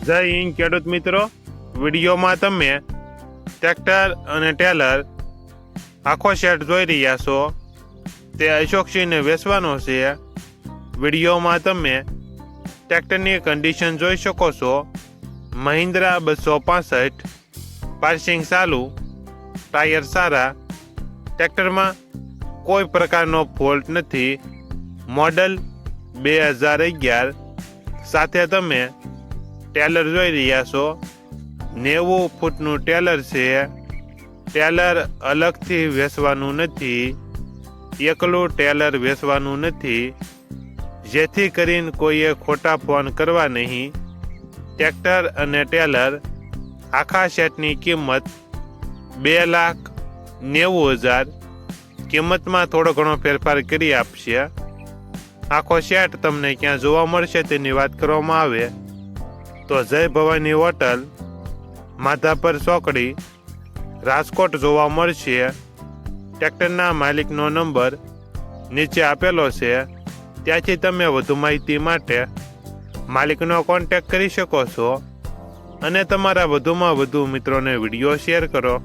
જય હિન્દ ખેડૂત મિત્રો, વિડીયોમાં તમે ટ્રેક્ટર અને ટેલર આખો સેટ જોઈ રહ્યા છો. તે અશોકસિંહને વેચવાનો છે. વિડીયોમાં તમે ટ્રેક્ટરની કન્ડિશન જોઈ શકો છો. મહિન્દ્રા 265, પાર્સિંગ ચાલુ, ટાયર સારા, ટ્રેક્ટરમાં કોઈ પ્રકારનો ફોલ્ટ નથી. મોડલ 2011. સાથે તમે ટેલર જોઈ રહ્યા છો. 90 ફૂટનું ટેલર છે. ટેલર અલગથી વેચવાનું નથી. એકલું ટેલર વેચવાનું નથી, જેથી કરીને કોઈએ ખોટા ફોન કરવા નહીં. ટ્રેક્ટર અને ટેલર આખા સેટની કિંમત 2,90,000. કિંમતમાં થોડો ઘણો ફેરફાર કરી આપશે. આખો સેટ તમને ક્યાં જોવા મળશે તેની વાત કરવામાં આવે તો જય ભવાની હોટલ, માધાપર ચોકડી, રાજકોટ જોવા મળશે. ટ્રેક્ટરના માલિકનો નંબર નીચે આપેલો છે. ત્યાંથી તમે વધુ માહિતી માટે માલિકનો કોન્ટેક્ટ કરી શકો છો અને તમારા વધુમાં વધુ મિત્રોને વિડીયો શેર કરો.